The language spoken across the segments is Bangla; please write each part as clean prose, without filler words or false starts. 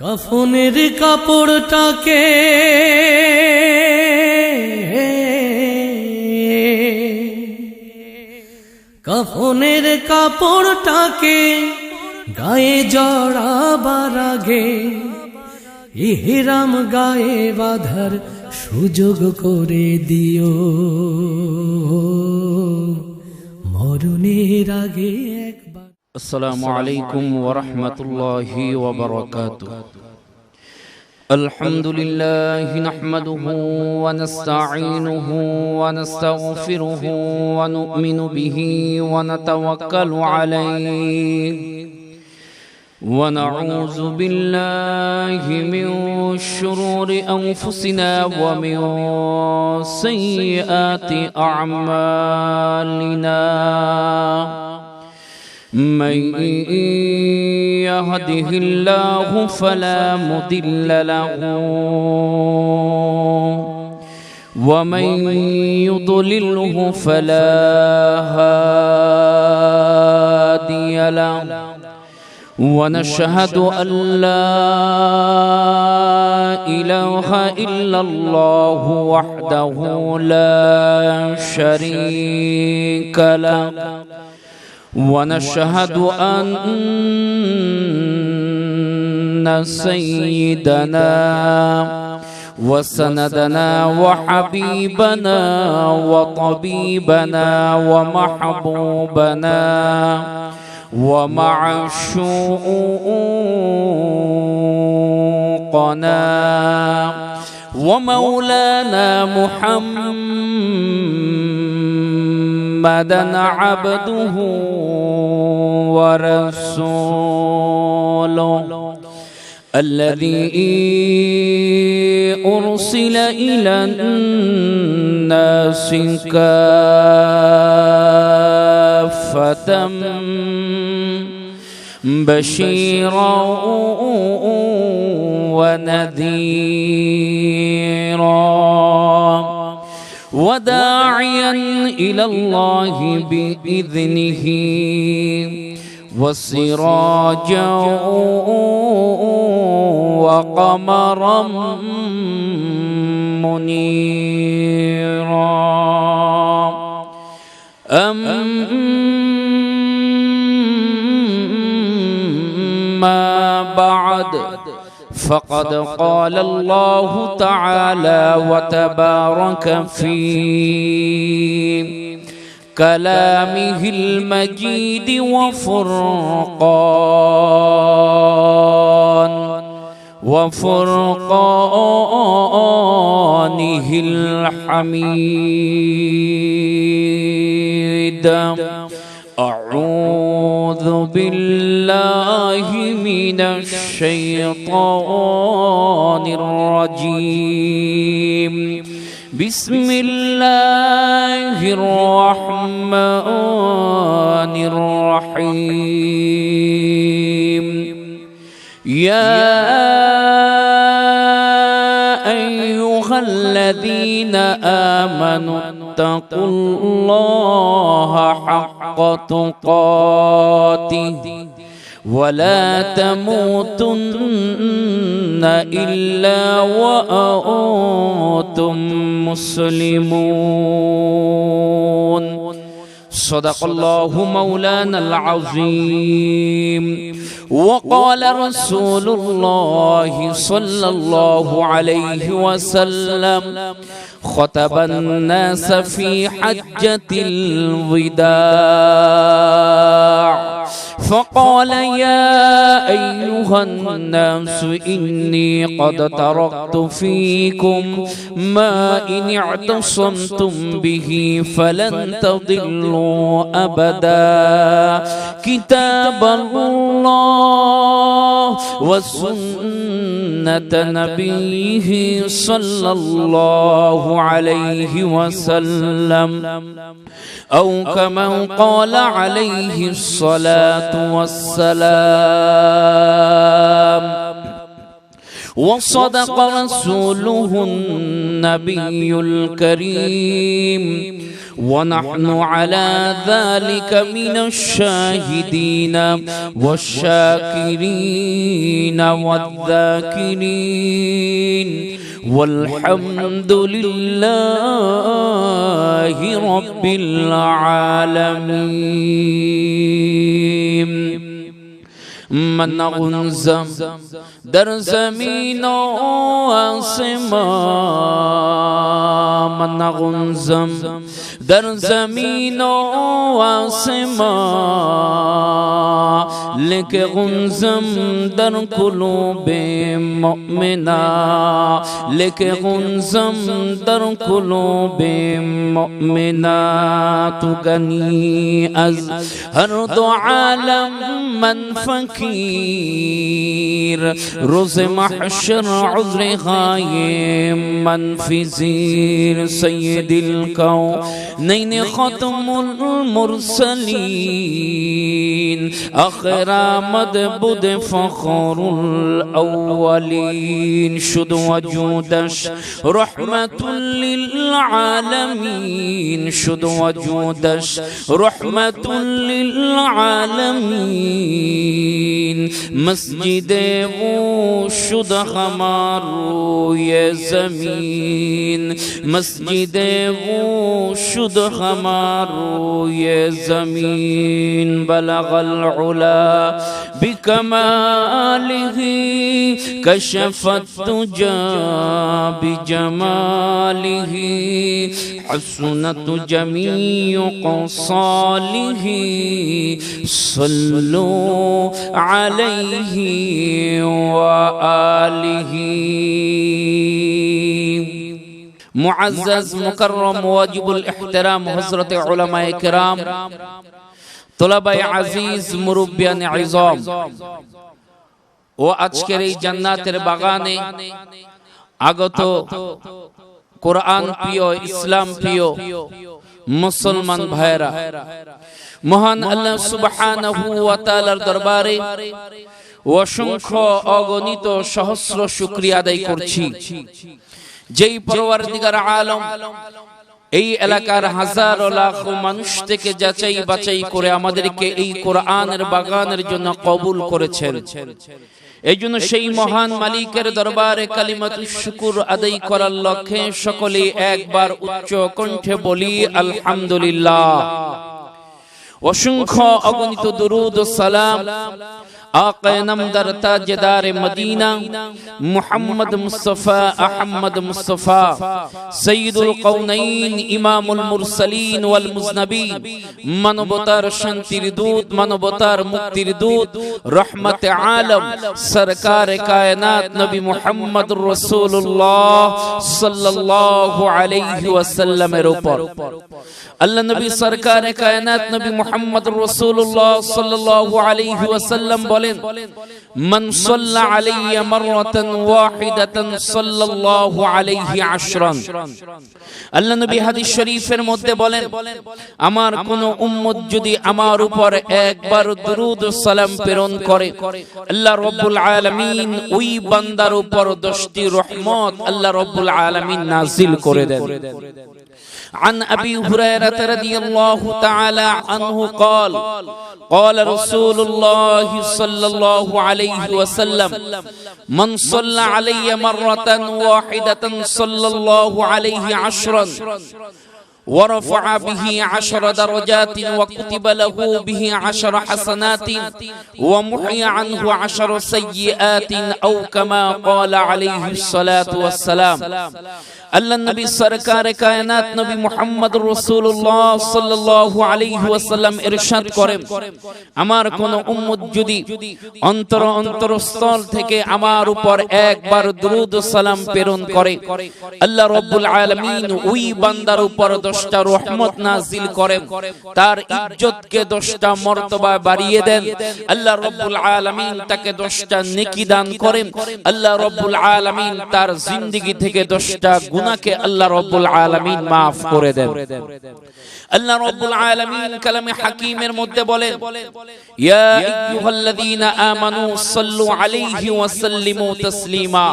কাফনের কাপড়টাকে কাফনের কাপড়টাকে গায়ে জড়াবার আগে ইহরাম গায়ে বাঁধার সুযোগ করে দিও, মরণের আগে একবার। আসসালামু আলাইকুম ওয়া রাহমাতুল্লাহি ওয়া বারাকাতুহু। আলহামদুলিল্লাহি নাহমাদুহু ওয়া নাস্তাঈনুহু ওয়া নাস্তাগফিরুহু ওয়া নু'মিনু বিহি ওয়া নাতাওয়াক্কালু আলাইহি ওয়া নাউযু বিল্লাহি মিন শুরুরি আনফুসিনা ওয়া মিন সাইয়্যাতি আ'মালিনা। من يهده الله فلا مضل له ومن يضلله فلا هادي له، ونشهد أن لا إله إلا الله وحده لا شريك له، ونشهد أن سيدنا وسندنا وحبيبنا وطبيبنا ومحبوبنا ومعشوقنا ومولانا محمدا عبده ورسوله الذي أرسل إلى الناس كافة بشيرا ونذيرا وداعيا إلى الله بإذنه وسراجا وقمرا منيرا. أما بعد، فقد قال الله تعالى وتبارك في كلامه المجيد وفرقانه الحميد. أعوذ بالله من الشيطان الرجيم. بسم الله الرحمن الرحيم. يا أيها الذين آمنوا اتقوا الله حق تقاته ولا تموتن إلا وأنتم مسلمون. صدق الله مولانا العظيم. وقال رسول الله صلى الله عليه وسلم: خطب الناس في حجة الوداع فقال: يا أيها الناس إني قد تركت فيكم ما إن اعتصمتم به فلن تضلوا أبدا، كتاب الله وسنة نبيه صلى الله عليه وسلم، أو كما قال عليه الصلاة والسلام. وصدق رسوله النبي الكريم ونحن على ذلك من الشاهدين والشاكرين والذاكرين والحمد لله رب العالمين. من غنزم در زمین و آسمان، من غنزم در زمین و آسمان، لیکن غنزم در قلوب مؤمنا، لیکن غنزم در قلوب مؤمنا. تو غنی از هر دو عالم من فقیر، روز محشر عذر غائب من فی زیر. سید الکونین ختم المرسلین، آخر آمد بود فخر الاولین. شد وجودش رحمت للعالمین، شد وجودش رحمت للعالمین. مسجد وہ شد ہمارو زمین، مسجد وہ شد ہمارو زمین. بلغ العلا بکمالہ، کشف الدجا بجمالہ، حسنت جمیع خصالہ. صلوا علیہ وآلہ. معزز مکرم واجب الاحترام حضرت علماء کرام، طلباء আজিজ, মুরব্বিয়ান ইযম ও আজকের এই জান্নাতের বাগানে আগত কোরআন প্রিয়, ইসলাম প্রিয় মুসলমান ভাইরা, মহান আল্লাহ সুবহানাহু ওয়া তাআলার দরবারে অসংখ্য অগণিত সহস্র শুকরিয়া আদায় করছি, যেই পরওয়ারদিগার আলম এই এলাকার হাজারো লাখো মানুষ থেকে যাচাই বাছাই করে আমাদেরকে এই কোরআনের বাগানের জন্য কবুল করেছেন। এই জন্য সেই মহান মালিকের দরবারে কালিমাতুশ শুকর আদায় করার লক্ষ্যে সকলেই একবার উচ্চ কণ্ঠে বলি আলহামদুলিল্লাহ। অসংখ্য অগণিত দুরূদ ও সালাম آقا نمدر تاجدار مدینہ محمد مصطفیٰ احمد مصطفیٰ سید القونین امام المرسلین والمذنبین، منبتر شنتر دود، منبتر مکتر دود، رحمت عالم سرکار کائنات نبی محمد رسول اللہ صلی اللہ علیہ وسلم روپر اللہ نبی سرکار کائنات نبی محمد رسول اللہ صلی اللہ علیہ وسلم বলেন, মান সাল্লা আলাইয়া মাররাতান ওয়াহিদাতান সাল্লাল্লাহু আলাইহি আশরান। আল্লাহ নবী হাদিস শরীফের মধ্যে বলেন, আমার কোন উম্মত যদি আমার উপর একবার দুরূদ ও সালাম প্রেরণ করে, আল্লাহ রাব্বুল আলামিন ওই বান্দার উপর 10টি রহমত আল্লাহ রাব্বুল আলামিন নাযিল করে দেন। عن أبي هريرة رضي الله تعالى عنه قال قال رسول الله صلى الله عليه وسلم من صلى علي مرة واحدة صلى الله عليه عشرا ورفع به 10 درجات وكتب له به 10 حسنات ومحي عنه 10 سيئات أو كما قال عليه الصلاة والسلام। আল্লাহ নবী সরকার কায়নাত নবী মুহাম্মদ রাসূলুল্লাহ সাল্লাল্লাহু আলাইহি ওয়াসাল্লাম ইরশাদ করেন, আমার কোন উম্মত যদি অন্তরস্থল থেকে আমার উপর একবার দুরূদ ও সালাম প্রেরণ করে, আল্লাহ রাব্বুল আলামিন ওই বান্দার উপর 10টা রহমত নাযিল করেন, তার ইজ্জতকে 10টা মর্তবা বাড়িয়ে দেন। আল্লাহ রাব্বুল আলামিন তাকে 10টা নেকি দান করেন। আল্লাহ রাব্বুল আলামিন তার জিন্দেগি থেকে 10টা গুনাহকে আল্লাহ রাব্বুল আলামিন maaf করে দেন। আল্লাহ রাব্বুল আলামিন কালামে হাকিমের মধ্যে বলেন, ইয়া আইয়ুহাল্লাযীনা আমানু সাল্লু আলাইহি ওয়া সাল্লিমু তাসলিমা।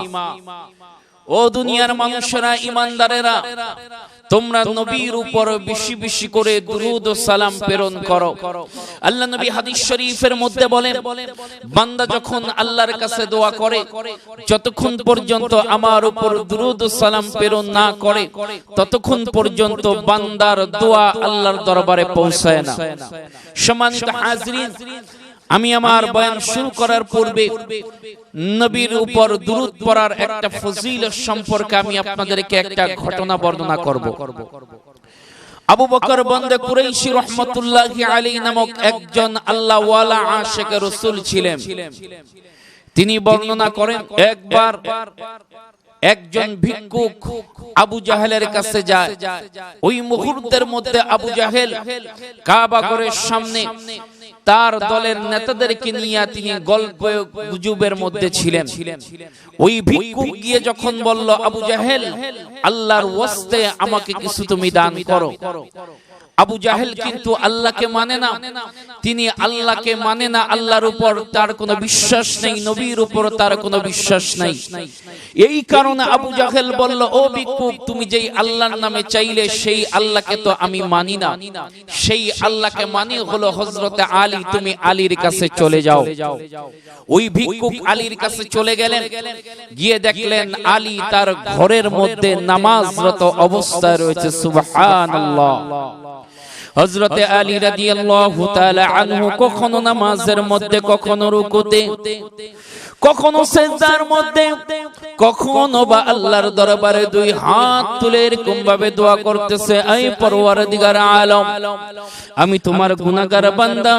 ও দুনিয়ার মানুষেরা, ঈমানদারেরা, তোমরা নবীর উপর বেশি বেশি করে দুরূদ ও সালাম প্রেরণ করো। আল্লাহ নবী হাদিস শরীফের মধ্যে বলেন, বান্দা যখন আল্লাহর কাছে দোয়া করে, যতক্ষণ পর্যন্ত আমার উপর দুরূদ ও সালাম প্রেরণ না করে, ততক্ষণ পর্যন্ত বান্দার দোয়া আল্লাহর দরবারে পৌঁছায় না। সম্মানিত হাজিরিন, আমি আমার বয়ান শুরু করার পূর্বে নবীর উপর দুরূদ পড়ার একটা ফজিলত সম্পর্কে আমি আপনাদেরকে একটা ঘটনা বর্ণনা করব। আবু বকর বন্দে কুরাইশি রাহমাতুল্লাহি আলাইহি নামক একজন আল্লাহ ওয়ালা আশিক রাসূল ছিলেন। তিনি বর্ণনা করেন, একবার একজন ভিক্ষুক আবু জাহেলের কাছে যায়। ওই মুহূর্তের মধ্যে আবু জাহেল কাবা ঘরের সামনে তার দলের নেতাদেরকে নিয়ে তিনি গল্প গুজবের মধ্যে ছিলেন। ওই ভিক্ষুক গিয়ে যখন বলল, আবু জাহেল, আল্লাহর ওয়াস্তে আমাকে কিছু তুমি দান করো। আবু জাহেল কিন্তু আল্লাহকে মানে না, তিনি আল্লাহকে মানে না, আল্লাহর উপর তার কোনো বিশ্বাস নেই, নবীর উপর তার কোনো বিশ্বাস নাই। এই কারণে আবু জাহেল বলল, ও ভিক্ষুক, তুমি যেই আল্লাহর নামে চাইলে সেই আল্লাহকে তো আমি মানি না, সেই আল্লাহকে মানি হলো হযরতে আলী, তুমি আলীর কাছে চলে যাও। ওই ভিক্ষুক আলীর কাছে চলে গেলেন, গিয়ে দেখলেন আলী তার ঘরের মধ্যে নামাজরত অবস্থায় রয়েছে। সুবহানাল্লাহ। হযরতে আলী রাদিয়াল্লাহু তাআলা আনহু কখনো নামাজের মধ্যে, কখনো রুকুতে, কখনো সিজদার মধ্যে, কখনো বা আল্লাহর দরবারে দুই হাত তুলে এরকম ভাবে দোয়া করতেছে, আয় পরওয়ারদিগার আলম, আমি তোমার গুনাহগার বান্দা,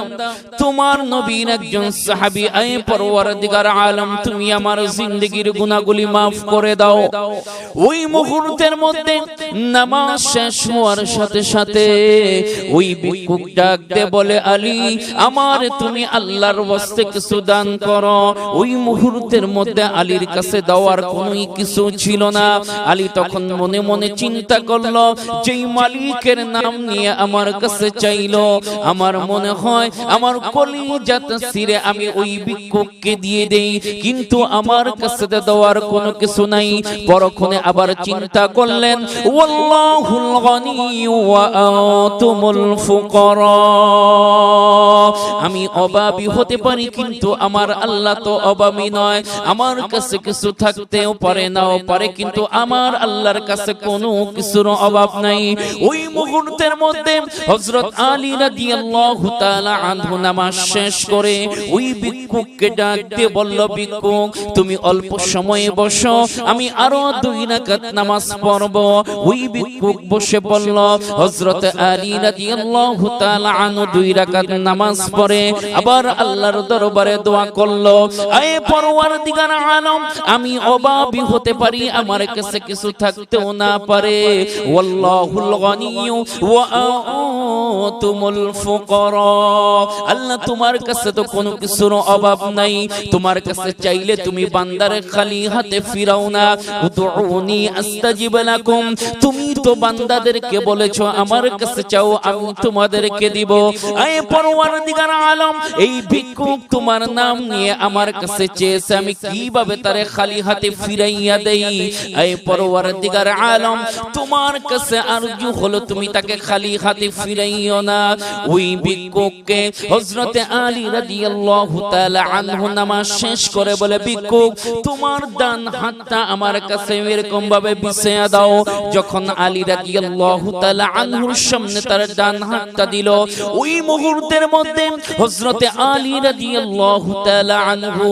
তোমার নবীর একজন সাহাবী, আয় পরওয়ারদিগার আলম, তুমি আমার জিন্দেগীর গুনাহগুলি maaf করে দাও। ওই মুহূর্তের মধ্যে নামাজ শেষ হওয়ার সাথে সাথে ওই ভিক্ষুক ডাক দিয়ে বলে, আলী, আমার তুমি আল্লাহর ওয়াস্তে কিছু দান করো। ওই মুহূর্তের মধ্যে আলীর কাছে দেওয়ার কোনো কিছু ছিল না। আলী তখন মনে মনে চিন্তা করলো, যেই মালিকের নাম নিয়ে আমার কাছে চাইলো, আমার মনে হয় আমার কলিজাটা ছিঁড়ে আমি ওই ভিক্ষুককে দিয়ে দেই, কিন্তু আমার কাছে দেওয়ার কোনো কিছু নাই। পরক্ষণে আবার চিন্তা করলেন, ওয়াল্লাহুল গনিয়্যু ওয়া আনতুমুল ফুকারা, আমি অভাবী হতে পারি কিন্তু আমার আল্লাহ তো অভাবী নয়, আমার কাছে কিছু থাকতেও পারে নাও পারে, কিন্তু আমার আল্লাহর কাছে কোনো কিছুর অভাব নাই। ওই মুহূর্তের মধ্যে হযরত আলী রাদিয়াল্লাহু তাআলা আনহু নামাজ শেষ করে ওই ভিক্ষুককে ডাক দিয়ে বলল, ভিক্ষুক, তুমি অল্প সময়ে বসো, আমি আরো 2 রাকাত নামাজ পড়ব। ওই ভিক্ষুক বসে বলল, হযরত আলী রাদিয়াল্লাহু তাআলা আনহু 2 রাকাত নামাজ পড়ে আবার আল্লাহর দরবারে দোয়া করলো, আয় পরওয়ারদিগার আলম, আমি অভাবী হতে পারি, আমার কাছে কিছু থাকতেও না পারে, ওয়াল্লাহুল গনিয়্যু ওয়া আনতুমুল ফুকারা, আল্লাহ তোমার কাছে তো কোনো কিছুর অভাব নাই, তোমার কাছে চাইলে তুমি বান্দারে খালি হাতে ফিরাও না। উদউনি আস্তাজিব লাকুম, তুমি তো বান্দাদেরকে বলেছো আমার কাছে চাও, আমি তোমাদেরকে দিব। আয় পরওয়ারদিগার আলম, এই ভিক্ষুক তোমার নাম নিয়ে আমার কাছে চেয়েছে, আমি কিভাবে তারে খালি হাতে ফিরাইয়া দেই? আয় পরওয়ারদিগার আলম, তোমার কাছে আরজু হলো তুমি তাকে খালি হাতে ফিরাইও না। ওই ভিক্ষুককে হযরতে আলী রাদিয়াল্লাহু তাআলা আনহু নামাজ শেষ করে বলে, ভিক্ষুক, তোমার ডান হাতটা আমার কাছে এরকম ভাবে বিছিয়ে দাও। যখন আলী রাদিয়াল্লাহু তাআলা আনহুর সামনে তার ডান হাতটা দিল, ওই মুহূর্তের মধ্যে হযরতে আলী রাদিয়াল্লাহু তাআলা আনহু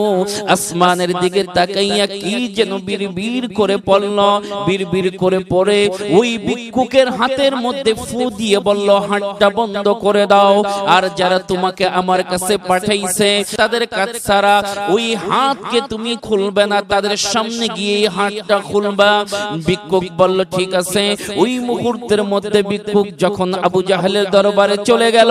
আসমানের দিকে তাকাইয়া কি যেন বিড়বিড় করে পড়ল। বিড়বিড় করে পড়ে ওই ভিক্ষুকের হাতের মধ্যে ফু দিয়ে বলল, হাতটা বন্ধ করে দাও, আর যারা তোমাকে আমার কাছে পাঠাইছে তাদের কাছ ছাড়া ওই হাতকে তুমি খুলবে না, তাদের সামনে গিয়ে হাতটা খুলবা। ভিক্ষুক বলল, ঠিক আছে। ওই মুহূর্তের মধ্যে ভিক্ষুক যখন আবু জাহেলের দরবারে চলে গেল,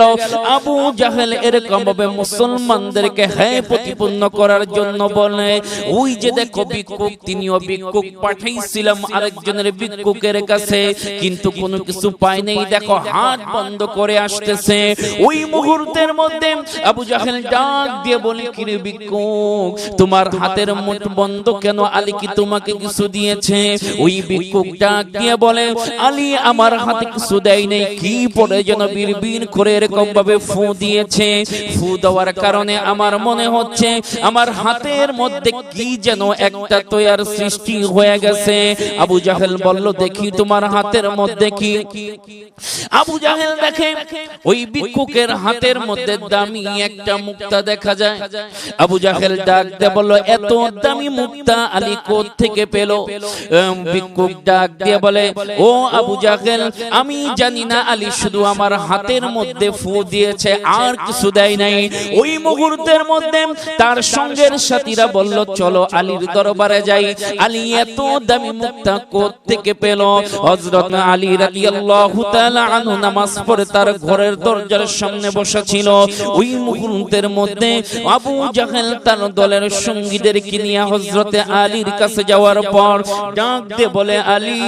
আবু জাহেল জাহেল এরকম ভাবে মুসলমানদেরকে হ্যাঁ প্রতিপন্ন করার জন্য বলে, ওই যে দেখো ভিক্ষুক, তিনিও ভিক্ষুক পাঠাইছিলাম আরেকজনের ভিক্ষুকের কাছে, কিন্তু কোনো কিছু পায় নাই, দেখো হাত বন্ধ করে আসতেছে। ওই মুহূর্তের মধ্যে আবু জাহেল ডাক দিয়ে বলে, কিরে ভিক্ষুক, তোমার হাতের মুঠ বন্ধ কেন? আলী কি তোমাকে কিছু দিয়েছে? ওই ভিক্ষুক ডাক দিয়ে বলে, আলী আমার হাতে কিছু দেয় নাই, কি পড়ে যেন বিড়বিড় করে এরকম ভাবে ফু দিয়েছে। ফু দেওয়ার কারণে আমার মনে হচ্ছে আমার হাতের মধ্যে কি যেন একটা তৈয়ার সৃষ্টি হয়ে গেছে। আবু জাহেল বলল, দেখি তোমার হাতের মধ্যে কি? আবু জাহেল দেখে ওই ভিক্ষুকের হাতের মধ্যে দামি একটা মুক্তা দেখা যায়। আবু জাহেল ডাক দিয়ে বলল, এত দামি মুক্তা আলী কোথা থেকে পেল? ভিক্ষুক ডাক দিয়ে বলে, ও আবু জাহেল, আমি জানি না, আলী শুধু আমার হাতের মধ্যে ফু দিয়েছে, আর কিছু দেয় নাই। ওই মুহূর্তের মধ্যে তার সঙ্গের সাথীরা বলল, চলো আলীর দরবারে যাই। আলী এত দামি মুক্তা কোথা থেকে পেল? হযরত আলী রাদিয়াল্লাহু তাআলা আনহু নামাজ পড়ে তার ঘরের দরজার সামনে বসা ছিল। ওই মুহূর্তের মধ্যে আবু জাহেল তার দলের সঙ্গীদেরকে নিয়ে হযরতে আলীর কাছে যাওয়ার পর ডাক দিয়ে বলে, আলী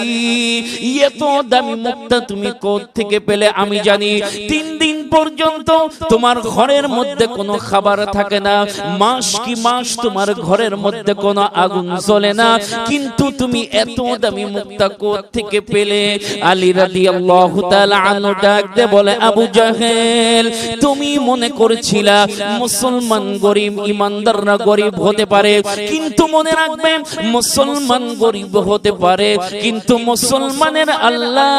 এত দামি মুক্তা তুমি কোথা থেকে পেলে? আমি জানি 3 দিন পর্যন্ত তোমার ঘরের মধ্যে কোনো খাবার থাকে না, মাস কি মাস তোমার ঘরের মধ্যে কোনো আগুন জ্বলে না, কিন্তু তুমি এত দামি মুক্তা কোথা থেকে পেলে? আলী রাদিয়াল্লাহু তাআলা আনহু ডাক দিয়ে বলে, আবু জাহেল, তুমি মনে করছিলা মুসলমান গরিব, ইমানদাররা গরিব হতে পারে, কিন্তু মনে রাখবে মুসলমান গরিব হতে পারে, কিন্তু মুসলমানের আল্লাহ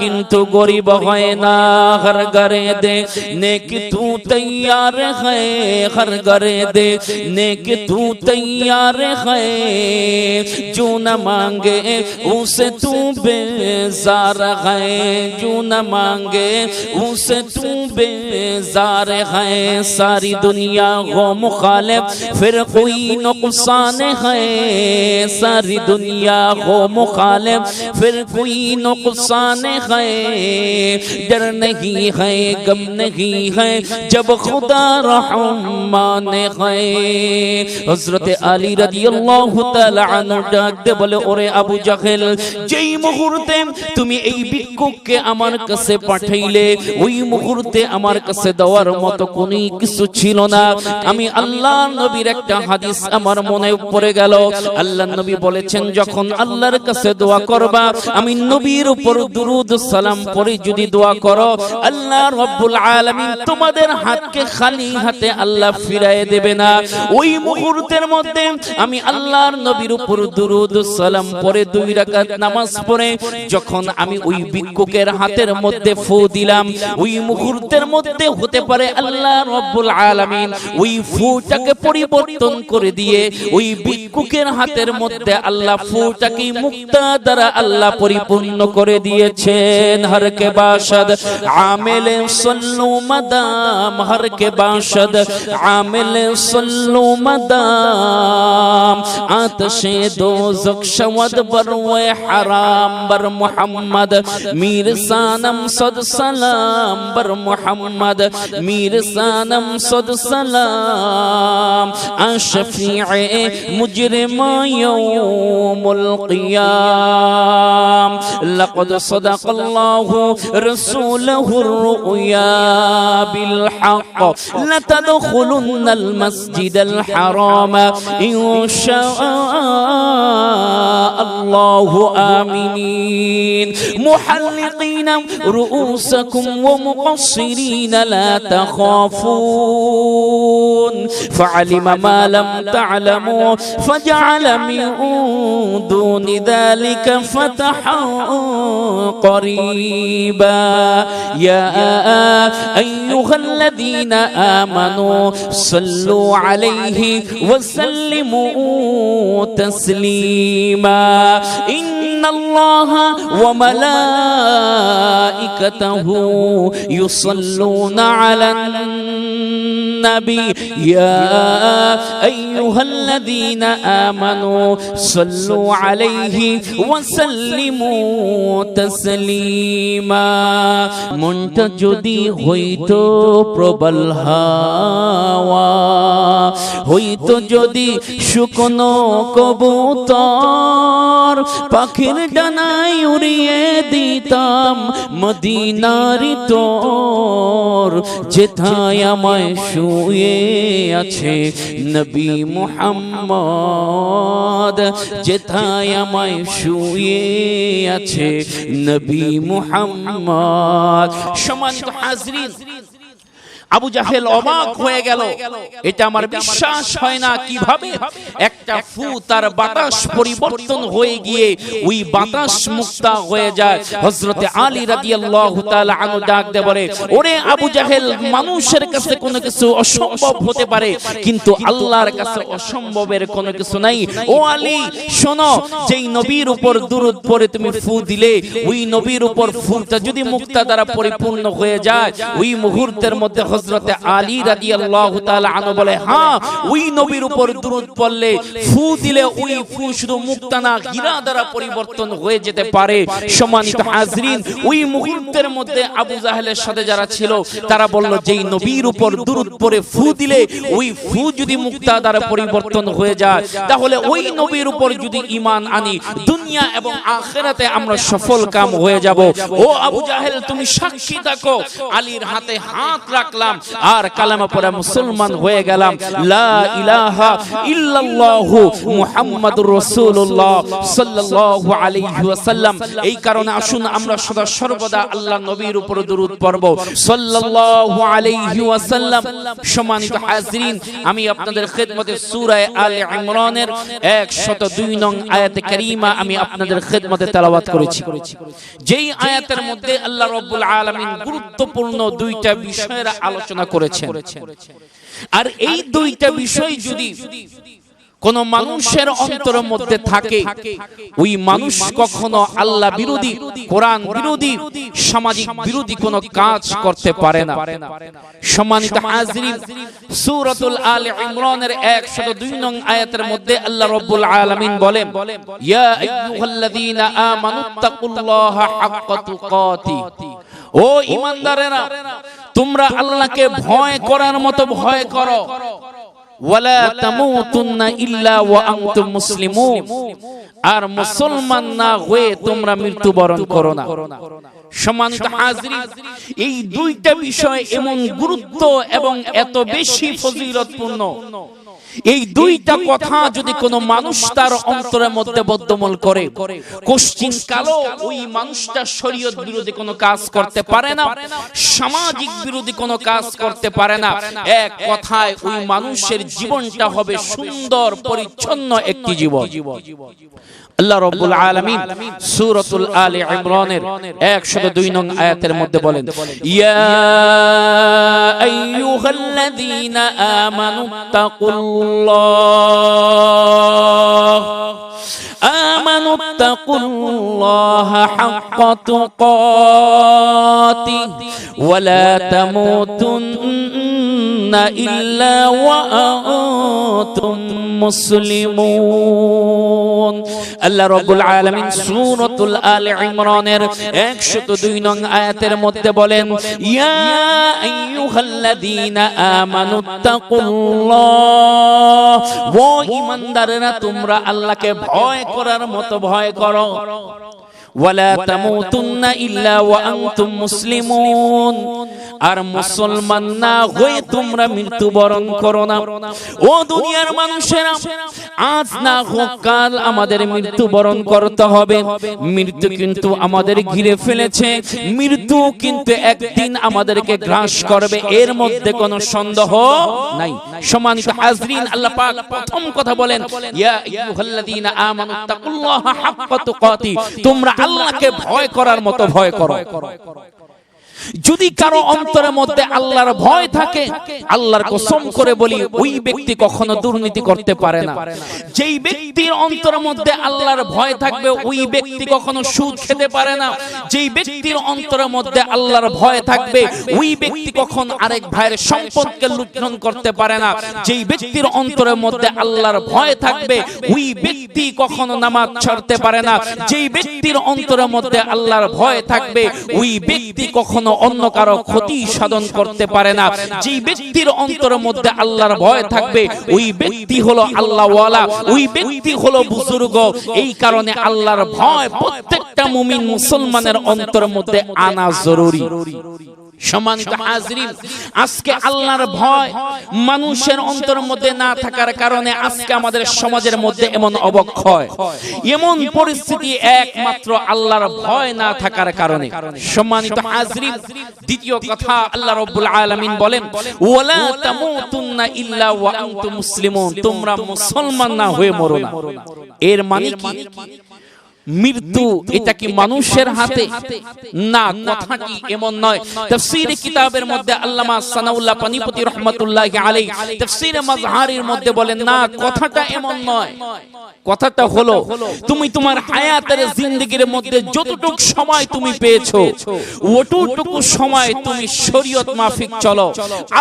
কিন্তু গরিব হয় না। হর ঘরে দে নেক তু তৈয়ার है, हर घरे दे नेक तू तैयार है, जो न मांगे उसे तू बेजार है, जो न मांगे उसे तू बेजार है। सारी दुनिया हो मुखालिफ फिर कोई नुकसान है, सारी दुनिया हो मुखालिफ फिर कोई नुकसान है। डर नहीं है, गम नहीं है, जब खुदा रहमान है। হযরতে আলী রাদিয়াল্লাহু তাআলা আনহু ডাক দিয়ে বলে, ওরে আবু জাহেল, যেই মুহূর্তে তুমি এই ভিক্ষুককে আমার কাছে পাঠাইলে, ওই মুহূর্তে আমার কাছে দেওয়ার মতো কোনো কিছু ছিল না। আমি আল্লাহর নবীর একটা হাদিস আমার মনে পড়ে গেল। আল্লাহর নবী বলেছেন, যখন আল্লাহর কাছে দোয়া করবা, আমি নবীর উপর দুরূদ সালাম পড়ে যদি দোয়া করো, আল্লাহ রাব্বুল আলামিন তোমাদের হাতকে খালি হাতে আল্লাহ ফিরায়ে দেবে না। ওই মুহূর্তের মধ্যে আমি আল্লাহর নবীর উপর দুরূদ সালাম পড়ে 2 রাকাত নামাজ পড়ে যখন আমি ওই ভিক্ষুকের হাতের মধ্যে ফু দিলাম, ওই মুহূর্তের মধ্যে হতে পারে আল্লাহ রাব্বুল আলামিন ওই ফুটাকে পরিবর্তন করে দিয়ে ওই ভিক্ষুকের হাতের মধ্যে আল্লাহ ফুটাকে মুক্তা দ্বারা আল্লাহ পরিপূর্ণ করে দিয়েছেন। হর কে বাশদ আমেলে সল্লু মাদাম, হর কে বাশদ আমেলে সল্লু মাদাম, আতশে দোজখ শওদ বরওয়ে হারাম বর মুহাম্মদ, মীর সানম সদ সালাম বর মুহাম্মদ, মীর সানম সদ সালাম, আশফিয়ে মুজরিমা ইয়াউমুল কিয়াম। লাকাদ সাদাকাল্লাহু রাসূলুহুর রুয়া বিল হক, লাতাদখুলুন্নাল মাসজিদাল হারাম ইনশাআল্লাহু আমিনিন মুহাল্লিকিনা রুউসাকুম ওয়া মুকাসসিরিনা লা তাখাফুন ফাআলিমা মা লাম তা'লামু ফাজআলা মিন দুনি যালিকা ফাতহান قريبا يا أيها الذين آمنوا صلوا عليه وسلموا تسليما ইন্নাল্লাহা ওয়া মালাইকাতাহু ইউসাল্লুনা আলান নবী ইয়া আইয়ুহাল্লাযীনা আমানু সাল্লু আলাইহি ওয়া সাল্লিমু তাসলিমা। মনটা যদি হইতো প্রবল হাওয়া, হইতো যদি শুকনো কবুতর, পাখির ডানায় উড়িয়ে দিতাম মদিনার তোর। যেথায় আমায় শুয়ে আছে নবী মুহাম্মদ, যেথায় আমায় শুয়ে আছে নবী মুহাম্মদ। সম্মানিত হাজরিন, আবু জাহেল অবাক হয়ে গেল, এটা আমার বিশ্বাস হয় না, কিভাবে একটা ফু তার বাতাস পরিবর্তন হয়ে গিয়ে ওই বাতাস মুক্তা হয়ে যায়। হযরতে আলী রাদিয়াল্লাহু তাআলা আনহু ডাক দিয়ে বলে, ওরে আবু জাহেল, মানুষের কাছে কোনো কিছু অসম্ভব হতে পারে, কিন্তু আল্লাহর কাছে অসম্ভবের কোনো কিছু নাই। ও আলী শোনো, যেই নবীর উপর দুরূদ পড়ে তুমি ফু দিলে, ওই নবীর উপর ফুটা যদি মুক্তা দ্বারা পরিপূর্ণ হয়ে যায়, ওই মুহূর্তের মধ্যে হযরতে আলী রাদিয়াল্লাহু তাআলা আনহু বলে, হ্যাঁ, ওই নবীর উপর দুরূদ পড়লে, ফু দিলে ওই ফু শুধু মুক্তা না, হীরা দ্বারা পরিবর্তন হয়ে যেতে পারে। সম্মানিত হাজরিন, ওই মুহূর্তের মধ্যে আবু জাহেলের সাথে যারা ছিল তারা বলল, যেই নবীর উপর দুরূদ পড়ে ফু দিলে ওই ফু যদি মুক্তা দ্বারা পরিবর্তন হয়ে যায়, তাহলে ওই নবীর উপর যদি ঈমান আনি, দুনিয়া এবং আখিরাতে আমরা সফল কাম হয়ে যাব। ও আবু জাহেল, তুমি সাক্ষী থাকো। আলীর হাতে হাত রাখলাম আর কালেমা পড়ে মুসলমান হয়ে গেলাম। লা ইলাহা ইল্লাল্লাহু মুহাম্মাদুর রাসূলুল্লাহ সাল্লাল্লাহু আলাইহি ওয়াসাল্লাম। এই কারণে আসুন আমরা সদা সর্বদা আল্লাহর নবীর উপর দরুদ পড়ব সাল্লাল্লাহু আলাইহি ওয়াসাল্লাম। সম্মানিত হাজরিন, আমি আপনাদের খিদমতে সূরা আলে ইমরানের 102 নং আয়াতে কারীমা আমি আপনাদের খিদমতে তেলাওয়াত করেছি। যেই আয়াতের মধ্যে আল্লাহ রাব্বুল আলামিন গুরুত্বপূর্ণ দুইটা বিষয়ের আলোচনা করেছেন, আর এই দুইটা বিষয় যদি কোন মানুষের অন্তরের মধ্যে থাকে, ওই মানুষ কখনো আল্লাহ বিরোধী, কোরআন বিরোধী, সামাজিক বিরোধী কোনো কাজ করতে পারে না। সম্মানিত হাজরিন, সূরাতুল আলে ইমরানের 102 নং আয়াতের মধ্যে আল্লাহ রাব্বুল আলামিন বলেন, ইয়া আইয়ুহাল্লাযীনা আমানুত্তাকুল্লাহা হাক্কা তুকাতি। ও ঈমানদারেরা, তোমরা আল্লাহকে ভয় করার মতো ভয় করো। ওয়ালা তামুতুন্না ইল্লা ওয়া আনতুম মুসলিমুন, আর মুসলমান না হয়ে তোমরা মৃত্যুবরণ করো না। সম্মানিত হাজরিন, এই দুইটা বিষয় এমন গুরুত্ব এবং এত বেশি ফজিলতপূর্ণ, এই দুইটা কথা যদি কোনো মানুষ তার অন্তরের মধ্যে বদ্ধমূল করে, কোশ্চিন কালো ওই মানুষটা শরীয়ত বিরোধী কোনো কাজ করতে পারে না, সামাজিক বিরোধী কোনো কাজ করতে পারে না। এক কথায় ওই মানুষের জীবনটা হবে সুন্দর পরিচ্ছন্ন একটি জীবন। আল্লাহ রাব্বুল আলামিন সূরাতুল আলে ইমরানের 102 নং আয়াতের মধ্যে বলেন, ইয়া আইয়ুহাল্লাযীনা আমানুত্তাকুল্লাহা হাক্কা তুকাতিহি ওয়া লা তামুতুন্না ইল্লা ওয়া আনতুম মুসলিমুন। আল্লাহ রাব্বুল আলামিন সূরাতুল আলে ইমরানের 102 নং আয়াতের মধ্যে বলেন, ইয়া আইয়ুহাল্লাযীনা আমানুত্তাকুল্লাহ, ও ঈমানদারেরা, তোমরা আল্লাহকে ভয় করার মতো ভয় করো। ওয়ালা তামুতুন্না ইল্লা ওয়া আনতুম মুসলিমুন, আর মুসলমান না হয়ে তোমরা মৃত্যুবরণ করো না। ও দুনিয়ার মানুষেরা, আজ না হোক কাল আমাদের মৃত্যুবরণ করতে হবে। মৃত্যু কিন্তু আমাদের ঘিরে ফেলেছে, মৃত্যু কিন্তু একদিন আমাদেরকে গ্রাস করবে, এর মধ্যে কোনো সন্দেহ নাই। সম্মানিত হাজরিন, আল্লাহ পাক প্রথম কথা বলেন, ইয়া আইয়ুহাল্লাযীনা আমানুত্তাকুল্লাহা হাক্কা তুকাতি, তোমরা আল্লাহকে ভয় করার মতো ভয় করো। যদি কারো অন্তরের মধ্যে আল্লাহর ভয় থাকে, আল্লাহর কসম করে বলি ওই ব্যক্তি কখনো দুর্নীতি করতে পারে না। যেই ব্যক্তির অন্তরের মধ্যে আল্লাহর ভয় থাকবে ওই ব্যক্তি কখনো সুদ খেতে পারে না। যেই ব্যক্তির অন্তরের মধ্যে আল্লাহর ভয় থাকবে ওই ব্যক্তি কখনো আরেক ভাইয়ের সম্পদকে লুণ্ঠন করতে পারে না। যেই ব্যক্তির অন্তরের মধ্যে আল্লাহর ভয় থাকবে ওই ব্যক্তি কখনো নামাজ ছাড়তে পারে না। যেই ব্যক্তির অন্তরের মধ্যে আল্লাহর ভয় থাকবে ওই ব্যক্তি কখনো অন্য কারো ক্ষতি সাধন করতে পারে না। যেই ব্যক্তির অন্তরের মধ্যে আল্লাহর ভয় থাকবে ওই ব্যক্তি হলো আল্লাহওয়ালা, ওই ব্যক্তি হলো বুজুর্গ। এই কারণে আল্লাহর ভয় প্রত্যেকটা মুমিন মুসলমানের অন্তরের মধ্যে আনা জরুরি। সম্মানিত হাজরিন, আজকে আল্লাহর ভয় মানুষের অন্তরের মধ্যে না থাকার কারণে আজকে আমাদের সমাজের মধ্যে এমন অবক্ষয়, এমন পরিস্থিতি একমাত্র আল্লাহর ভয় না থাকার কারণে। সম্মানিত হাজরিন, দ্বিতীয় কথা আল্লাহ রাব্বুল আলামিন বলেন, ওয়ালা তামুতুন্না ইল্লা ওয়া আনতুম মুসলিমুন, তোমরা মুসলমান না হয়ে মরো না। এর মানে কি? মৃত্যু এটা কি মানুষের হাতে? না, কথাটি এমন নয়। তাফসীর কিতাবের মধ্যে আল্লামা সানাউল্লাহ পানিপতি রাহমাতুল্লাহি আলাইহি তাফসীরে মাজহারির মধ্যে বলেন, না, কথাটা এমন নয়। কথাটা হলো তুমি তোমার হায়াতের জিন্দেগির মধ্যে যতটুকু সময় তুমি পেয়েছো ওতটুকু সময় তুমি শরীয়ত মাফিক চলো,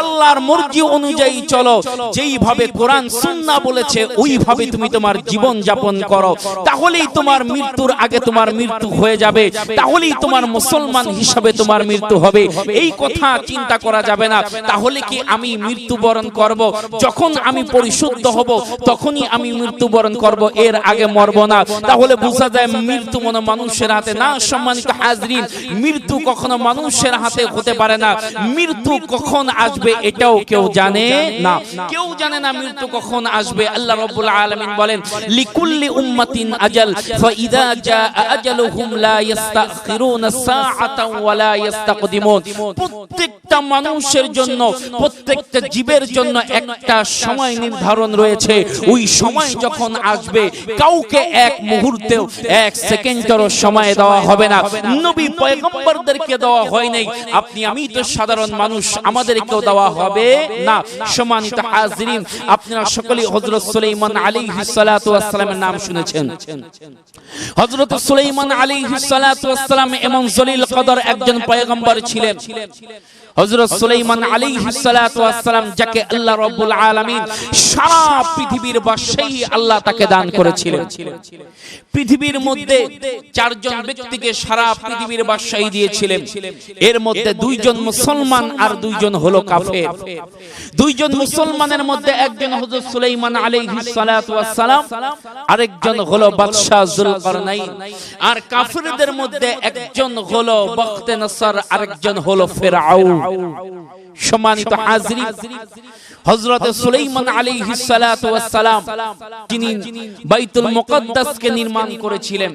আল্লাহর মর্জি অনুযায়ী চলো, যেইভাবে কোরআন সুন্নাহ বলেছে ওইভাবে তুমি তোমার জীবন যাপন করো। তাহলেই তোমার মৃত্যুর আগে তোমার মৃত্যু হয়ে যাবে, তাহলেই তোমার মুসলমান হিসাবে তোমার মৃত্যু হবে। এই কথা চিন্তা করা যাবে না। তাহলে কি আমি মৃত্যুবরণ করব? যখন আমি পরিশুদ্ধ হব তখনই আমি মৃত্যুবরণ করব, এর আগে মরব না। তাহলে বোঝা যায় মৃত্যু মনে মানুষের হাতে না। সম্মানিত হাজরিন, মৃত্যু কখনো মানুষের হাতে হতে পারে না। মৃত্যু কখন আসবে এটাও কেউ জানে না। কেউ জানে না মৃত্যু কখন আসবে। আল্লাহ রাব্বুল আলামিন বলেন, লিকুল্লি উম্মাতিন আজাল ফাইদা জাআ আজালুহুম লা ইস্তাখিরুনা সাআতান ওয়া লা ইস্তাকদিমুন। প্রত্যেকটা মানুষের জন্য, প্রত্যেকটা জীবের জন্য একটা সময় নির্ধারণ রয়েছে। ওই সময় যখন আসবে কাউকে এক মুহূর্তেও এক সেকেন্ডেরও সময় দেওয়া হবে না। নবী পয়গম্বরদেরকে দেওয়া হয় নাই, আপনি আমি তো সাধারণ মানুষ, আমাদেরকেও দেওয়া হবে না। সম্মানিত হাজরিন, আপনারা সকলেই হযরত সুলাইমান আলাইহিস সালাতু ওয়াস সালামের নাম শুনেছেন। হযরত সুলাইমান আলাইহিস সালাতু ওয়াস সালাম এমন জলিল কদর একজন পয়গম্বর ছিলেন। হযরত সুলাইমান আলাইহিস সালাতু ওয়াস সালাম যাকে আল্লাহ রাব্বুল আলামিন সারা পৃথিবীর বাদশাহী আল্লাহ তাকে দান করেছিলেন। পৃথিবীর মধ্যে চারজন ব্যক্তিকে সারা পৃথিবীর বাদশাহী দিয়েছিলেন। এর মধ্যে দুইজন মুসলমান আর দুইজন হলো কাফের। দুইজন মুসলমানের মধ্যে একজন হযরত সুলাইমান আলাইহিস সালাতু ওয়াস সালাম, আরেকজন হলো বাদশা যুলকারনাইন। আর কাফেরদের মধ্যে একজন হলো বখতে নসর, আরেকজন হলো ফিরআউন। সম্মানিত হাজরিন, হযরত সুলাইমান আলাইহিস সালাতু ওয়াস সালাম যিনি বাইতুল মুকদ্দাসকে নির্মাণ করেছিলেন,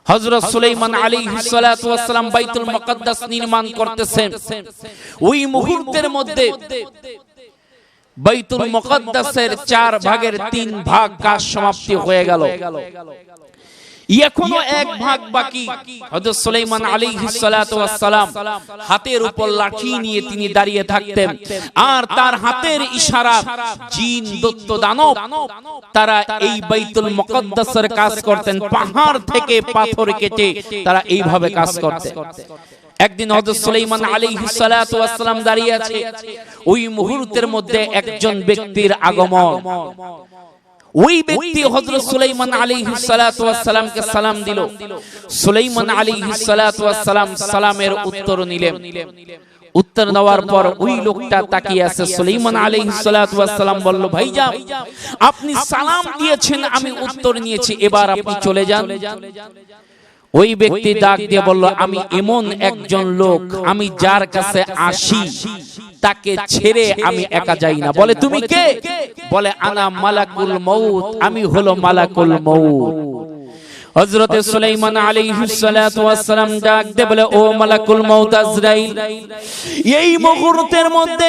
হযরত সুলাইমান আলাইহিস সালাতু ওয়াস সালাম বাইতুল মুকদ্দাস নির্মাণ করতেছেন। ওই মুহূর্তের মধ্যে বাইতুল মুকদ্দাসের 4 ভাগের 3 ভাগ কাজ সমাপ্তি হয়ে গেল। এখনো 1 ভাগ বাকি। হযরত সুলাইমান আলাইহিস সালাতু ওয়াস সালাম হাতের উপর লাঠি নিয়ে তিনি দাঁড়িয়ে থাকতেন, আর তার হাতের ইশারা জিন দৈত্য দানব তারা এই বাইতুল মুকদ্দাসের কাজ করতেন। পাহাড় থেকে পাথর কেটে তারা এইভাবে কাজ করতেন। একদিন হযরত সুলাইমান আলাইহিস সালাতু ওয়াস সালাম দাঁড়িয়ে আছে। ওই মুহূর্তের মধ্যে একজন ব্যক্তির আগমন। ওই ব্যক্তি হযরত সুলাইমান আলাইহিস সালাতু ওয়াস সালামকে সালাম দিল। সুলাইমান আলাইহিস সালাতু ওয়াস সালাম সালামের উত্তর নিলেন। উত্তর নেওয়ার পর ওই লোকটা তাকিয়ে আছে। সুলাইমান আলাইহিস সালাতু ওয়াস সালাম বলল, ভাইজান আপনি সালাম দিয়েছেন, আমি উত্তর নিয়েছি, এবার আপনি চলে যান। ওই ব্যক্তি ডাক দিয়ে বলল, আমি এমন একজন লোক, আমি যার কাছে আসি তাকে ছেড়ে আমি একা যাই না। বলে, তুমি কে? বলে, আনা মালাকুল মউত, আমি হলো মালাকুল মউত। হযরত সুলাইমান আলাইহিস সালাতু ওয়াস সালাম ডাক দে বলে, ও মালাকুল মউত আজরাইল, এই মুহূর্তের মধ্যে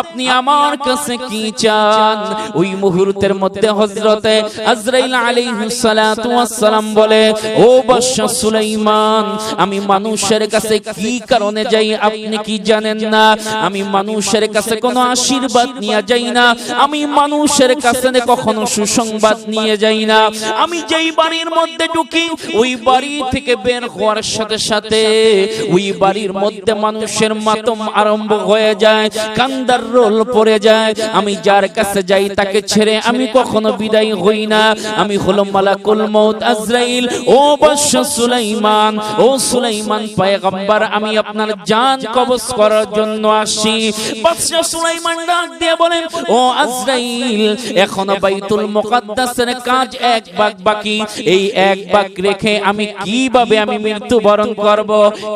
আপনি আমার কাছে কি চান? ওই মুহূর্তের মধ্যে হযরত আজরাইল আলাইহিস সালাতু ওয়াস সালাম বলে, ও বাদশা সুলাইমান, আমি মানুষের কাছে কি কারণে যাই আপনি কি জানেন না? আমি মানুষের কাছে কোনো আশীর্বাদ নিয়ে যাই না, আমি মানুষের কাছে কখনো সুসংবাদ নিয়ে যাই না। আমি যেই বাড়ির মধ্যে ঢুকি, ওই বাড়ি থেকে বের হওয়ার সাথে সাথে ওই বাড়ির মধ্যে মানুষের মাতম আরম্ভ হয়ে যায়, কান্দার রোল পড়ে যায়। আমি যার কাছে যাই তাকে ছেড়ে আমি কখনো বিদায় হই না। আমি হলো মালাকুল মউত আজরাইল। ও বাদশা সুলাইমান, ও সুলাইমান পয়গম্বর, আমি আপনার জান কবজ করার জন্য আসি। বাদশা সুলাইমান ডাক দিয়ে বলেন, ও আজরাইল, এখনো বাইতুল মুকাদ্দাসের কাজ এক ভাগ বাকি। এই এক ভাগ রেখে আমি কিভাবে মৃত্যুবরণ করব?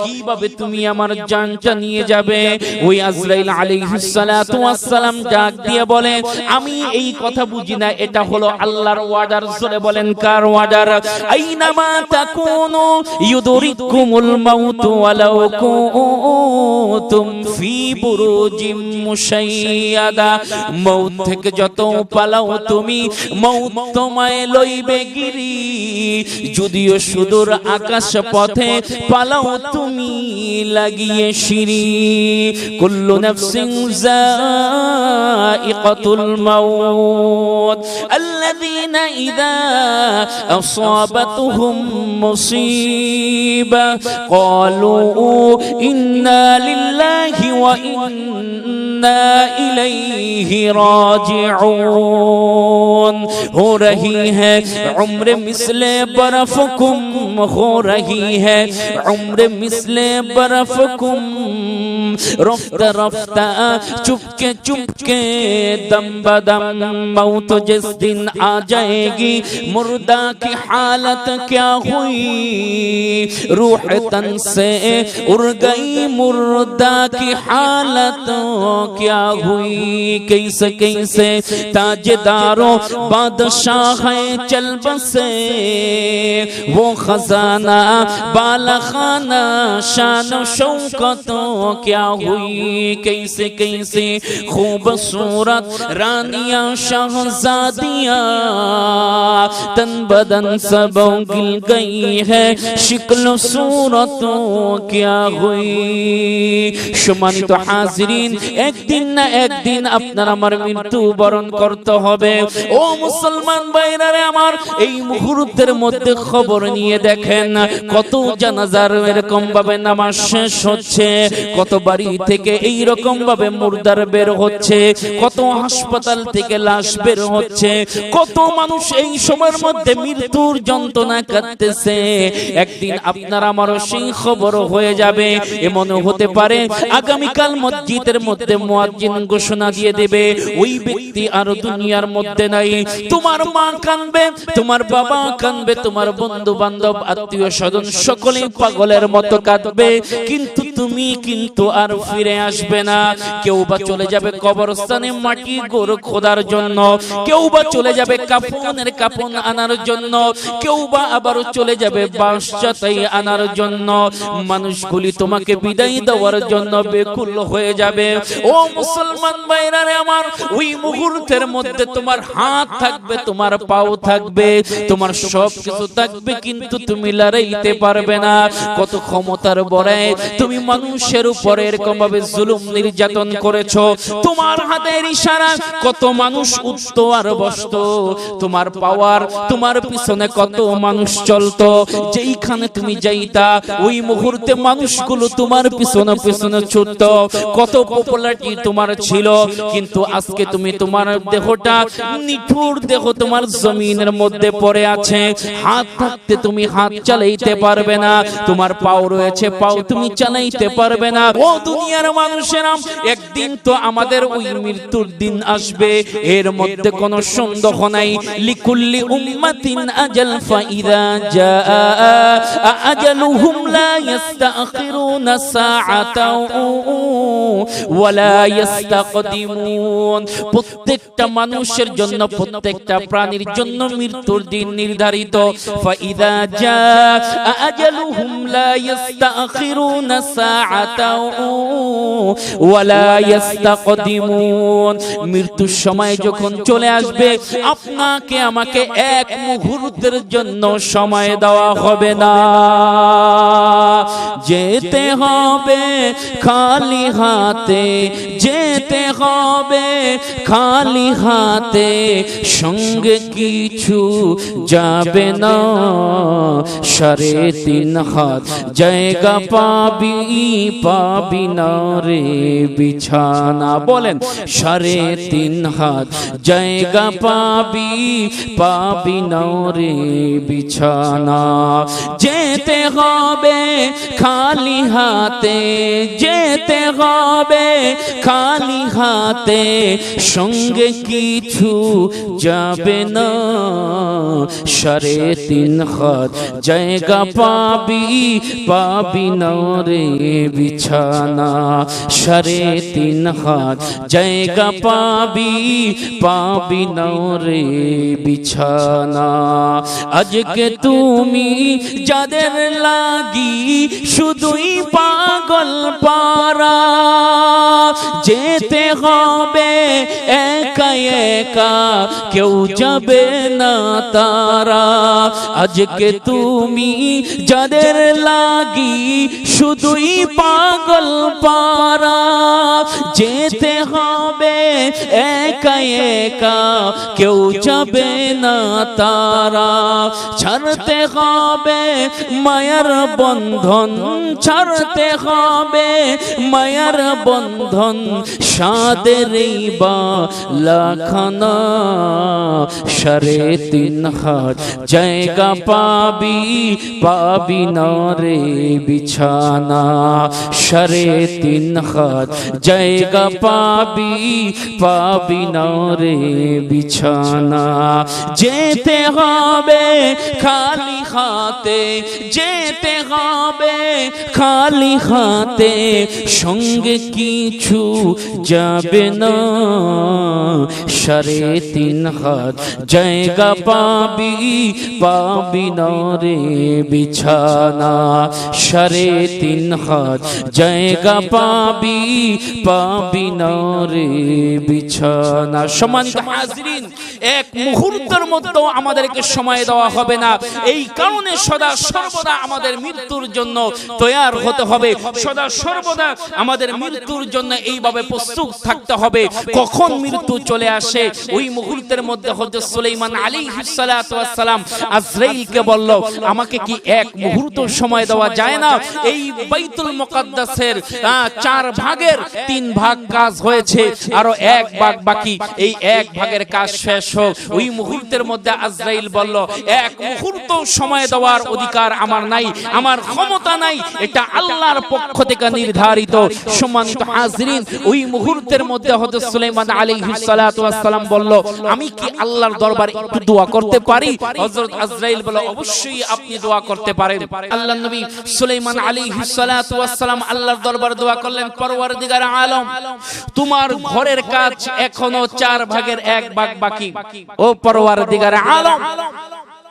কিভাবে তুমি আমার জানটা নিয়ে যাবে? ওই আজরাইল আলাইহিস সালাতু ওয়াস সালাম ডাক দিয়ে বলে, আমি এই কথা বুঝি না, এটা হলো আল্লাহর ওয়ার্ডার। জোরে বলেন, কার ওয়ার্ডার? আইনামা তাকুনু ইউদরিকুমুল মাউত ওয়ালাউ কুনতুম ফি বুরুজিম মুশাইয়াদা। মউত থেকে যত পালাও তুমি, মউত তোমায় লইবে গিরি। যদিও সুদূর আকাশ পথে পালাও তুমি লাগিয়ে সিঁড়ি। কুল্লু নাফসিন যায়িকাতুল মাউত আল্লাযীনা ইযা আসাবাতুহুম মুসিবা ক্বালু ইন্না লিল্লাহি ওয়া ইন্না ইলাইহি রাজিউন। हो रही है उम्र मिसले बर्फ कुम, हो रही है उम्र मिसले बर्फ कुम। रफ्ता रफ्ता चुपके चुपके दम बदम मौत जिस दिन आ जाएगी, मुर्दा की हालत क्या हुई? रूह तन से उड़ गई, मुर्दा की हालत क्या हुई? कैसे कैसे ताजदारों बादशाह है चल बसे, वो खजाना बालखाना शान शौकतों क्या हुई? कैसे कैसे खूबसूरत रानियां शहजादियां, तन बदन सब गिल गई है, शिक्ल सूरतों क्या हुई? সম্মানিত হাজিরিন, একদিন না একদিন আপনার আমার মৃত্যু বরণ করতে হবে। ও মুসলমান ভাইরা রে আমার, এই মুহূর্তের মধ্যে খবর নিয়ে দেখেন কত জানাজার এরকম ভাবে নামাজ শেষ হচ্ছে, কত বাড়ি থেকে এই রকম ভাবে মুর্দার বের হচ্ছে, কত হাসপাতাল থেকে লাশ বের হচ্ছে, কত মানুষ এই সময়ের মধ্যে মৃত্যুর যন্ত্রণা কাটতেছে। একদিন আপনার আমারও সেই খবর হয়ে যাবে। এমন হতে পারে আগামীকাল মসজিদের মধ্যে মুয়াজ্জিন ঘোষণা দিয়ে দেবে, ওই ব্যক্তি আর দুনিয়ার মধ্যে নাই। তোমার মা কাঁদবে, তোমার বাবা কাঁদবে, তোমার বন্ধু বান্ধব আত্মীয় স্বজন সকলেই পাগলের মতো কাঁদবে, কিন্তু তুমি কিন্তু আর ফিরে আসবে না। কেউ বা চলে যাবে কবরস্থানে মাটি গোর খোদার জন্য, কেউ বা চলে যাবে কাফনের কাফন আনার জন্য, কেউ বা আবারও চলে যাবে বাঁশ চাতাই আনার জন্য। মানুষগুলি তোমাকে বিদায় দেওয়ার জন্য বেকুল হয়ে যাবে। ও মুসলমান ভাইরা রে আমার, ওই মুহূর্তের মধ্যে তোমার হাত থাকবে, তোমার পাও থাকবে, তোমার সব কিছু থাকবে, কিন্তু তুমি লড়াইতে পারবে না। কত ক্ষমতার বড়াই তুমি মানুষের উপরে এরকম ভাবে জুলুম নির্যাতন করেছো। তোমার হাতের ইশারা কত মানুষ উঠত আর বসত, তোমার পাওয়ার, তোমার পিছনে কত মানুষ চলতো। যেইখানে তুমি যাইতা ওই মুহূর্তে মানুষগুলো তোমার পিছনে পিছনে ছুটত। কত পপুলারিটি তোমার ছিল, কিন্তু আজকে তুমি তোমার দেহটা নিঠুর দেহ তোমার জমিনের মধ্যে পড়ে আছে। হাত থাকতে তুমি হাত চালাইতে পারবে না, তোমার পাও রয়েছে, পাও তুমি চালাইতে জানাইতে পারবে না। ও দুনিয়ার মানুষেরা, একদিন তো আমাদের ওই মৃত্যুর দিন আসবে, এর মধ্যে কোনো সন্দেহ নাই। লিকুল্লি উম্মাতিন আজাল ফাইদা জাআ আজালুহুম লা ইস্তাখিরুনা সাআতাও ওয়ালা ইস্তাকদিমুন। প্রত্যেকটা মানুষের জন্য, প্রত্যেকটা প্রাণীর জন্য মৃত্যুর দিন নির্ধারিত। ফাইদা জাআ আজালুহুম লা ইস্তাখিরুনা সাআতাও ওয়ালা ইস্তাকদিমুন। মৃত্যুর সময় যখন চলে আসবে, আপনাকে আমাকে এক মুহূর্তের জন্য সময় দেওয়া হবে না। যেতে হবে খালি হাতে, যেতে হবে খালি হাতে, সঙ্গে কিছু যাবে না। 3.5 হাত জায়গা পাবি, পাবি না রে বিছানা। বলেন 3.5 হাত জায়গা পাবি, পাবি না রে বিছানা। যেতে হবে খালি হাতে, যেতে হবে খালি হাতে, সঙ্গে কিছু যাবে না। 3.5 হাত জায়গা পাবি, পাবি না রে বিছানা। 3.5 হাত জায়গা পাবি, পাবি না রে বিছানা। আজকে তুমি যাদের লাগি শুধুই পাগল পারা, যেতে হবে একা একা, কেউ যাবে না তারা। আজকে তুমি যাদের লাগি শুধুই পাগল পারা, যেতে হবে একা একা, কেউ যাবে না তারা। ছাড়তে হবে মায়ার বন্ধন, ছাড়তে হবে মায়ার বন্ধন, সাদের বালাখানা। 3.5 হাত জায়গা পাবি, পাবি না রে বিছানা। 3.5 হাত জায়গা পাবি, পাবি না রে বিছানা। যেতে হবে খালি হাতে, যেতে হবে খালি হাতে, সঙ্গে কিছু যাবে না। 3.5 হাত জায়গা পাবি, পাবি না রে বিছানা। 3.5 হাত জায়গা পাবি, পাবি না রে বিছানা। সম্মানিত হাজিরিন, এক মুহূর্তের মধ্যে আমাদেরকে সময় দেওয়া হবে না। এই কারণে সদা সর্বদা আমাদের মৃত্যুর জন্য তৈয়ার হতে হবে, সদা সর্বদা আমাদের মৃত্যুর জন্য এইভাবে প্রস্তুত থাকতে হবে। কখন মৃত্যু চলে আসে, ওই মুহূর্তের মধ্যে হযরত সুলাইমান আলাইহিস সালাতু ওয়াস সালাম আজরাইলকে বলল, আমাকে কি এক মুহূর্ত সময় দেওয়া যায় না? এই বাইতুল মুকাদ্দাসের 4 ভাগের 3 ভাগ কাজ হয়েছে, আরো 1 ভাগ বাকি। এই 1 ভাগের কাজ শেষ হোক। ওই মুহূর্তের মধ্যে আজরাইল বলল, এক মুহূর্ত সময় দেওয়ার অধিকার আমার নাই, আমার ক্ষমতা নাই, এটা আল্লাহর পক্ষ থেকে নির্ধারিত। সম্মানিত হাজিরিন, ওই মুহূর্তের মধ্যে হযরত সুলাইমান আলাইহিস সালাতু ওয়াস সালাম বলল, আমি কি আল্লাহর দরবারে একটু দোয়া করতে পারি? হযরত আজরাইল বলল, অবশ্যই আপনি দোয়া করতে পারেন। আল্লাহর নবী সুলাইমান আলাইহিস সালাতু ওয়াস সালাম আল্লাহর দরবারে দোয়া করলেন, পরওয়ারদিগার আলম, তোমার ঘরের কাজ এখনো 4 ভাগের 1 ভাগ বাকি। ও পরওয়ারদিগার আলম,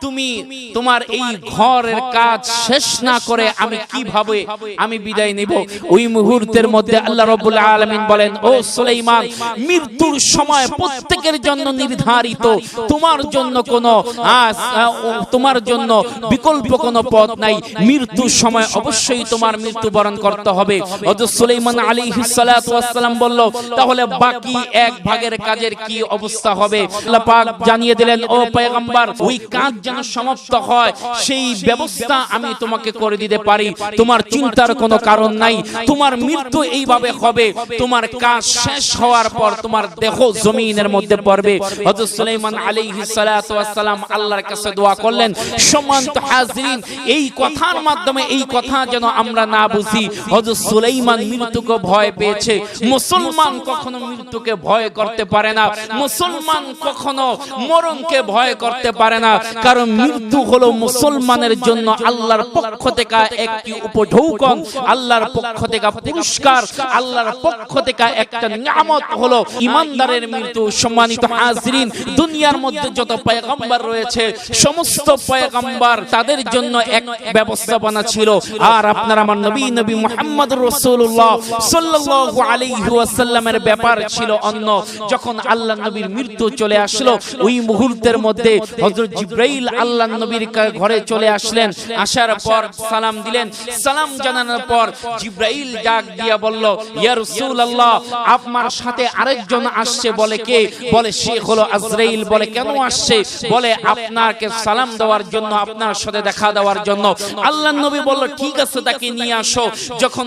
তুমি তোমার এই ঘরের কাজ শেষ না করে আমি কিভাবে আমি বিদায় নেব? ওই মুহূর্তের মধ্যে আল্লাহ রাব্বুল আলামিন বলেন, ও সুলাইমান, মৃত্যুর সময় প্রত্যেকের জন্য নির্ধারিত, তোমার জন্য কোনো তোমার জন্য বিকল্প কোনো পথ নাই। মৃত্যুর সময় অবশ্যই তোমার মৃত্যুবরণ করতে হবে। হযরত সুলাইমান আলাইহিস সালাতু ওয়াস সালাম বলল, তাহলে বাকি 1 ভাগের কাজের কি অবস্থা হবে? আল্লাহ পাক জানিয়ে দিলেন, ও পয়গম্বর, ওই কাজ যেন সমাপ্ত হয় সেই ব্যবস্থা আমি তোমাকে করে দিতে পারি, তোমার চিন্তার কোনো কারণ নাই। তোমার মৃত্যু এইভাবে হবে, তোমার কাজ শেষ হওয়ার পর তোমার দেহ জমিনের মধ্যে পড়বে। হযরত সুলাইমান আলাইহিস সালাতু ওয়াস সালাম আল্লাহর কাছে দোয়া করলেন। সম্মানিত হাজিরিন, এই কথার মাধ্যমে এই কথা যেন আমরা না বুঝি হযরত সুলাইমান মৃত্যুকে ভয় পেয়েছে। মুসলমান কখনো মৃত্যুকে ভয় করতে পারে না, মুসলমান কখনো মরণকে ভয় করতে পারে না, কারণ মৃত্যু হলো মুসলমানের জন্য আল্লাহর পক্ষ থেকে একটি উপঢৌকন, আল্লাহর পক্ষ থেকে পুরস্কার, আল্লাহর পক্ষ থেকে একটা নিয়ামত হলো ঈমানদারের মৃত্যু। সম্মানিত হাজিরিন, দুনিয়ার মধ্যে যত পয়গম্বর রয়েছে সমস্ত পয়গম্বর তাদের জন্য এক ব্যবস্থাপনা ছিল, আর আপনার আমার নবী মুহাম্মদুর রাসূলুল্লাহ সাল্লাল্লাহু আলাইহি ওয়াসাল্লামের ব্যাপার ছিল অন্য। যখন আল্লাহর নবীর মৃত্যু চলে আসলো, ওই মুহূর্তের মধ্যে হযরত জিবরাইল আল্লাহর নবীর ঘরে চলে আসলেন। আসার পর সালাম দিলেন। সালাম জানানোর পর জিবরাইল ডাক দিয়া বলল, ইয়া রাসূলুল্লাহ, আপনার সাথে আরেকজন আসছে। বলে কে? বলে সে হলো আজরাইল। বলে কেন আসছে? বলে আপনাকে সালাম দেওয়ার জন্য, আপনার সাথে দেখা দেওয়ার জন্য। আল্লাহর নবী বলল ঠিক আছে, তাকে নিয়ে আসো। যখন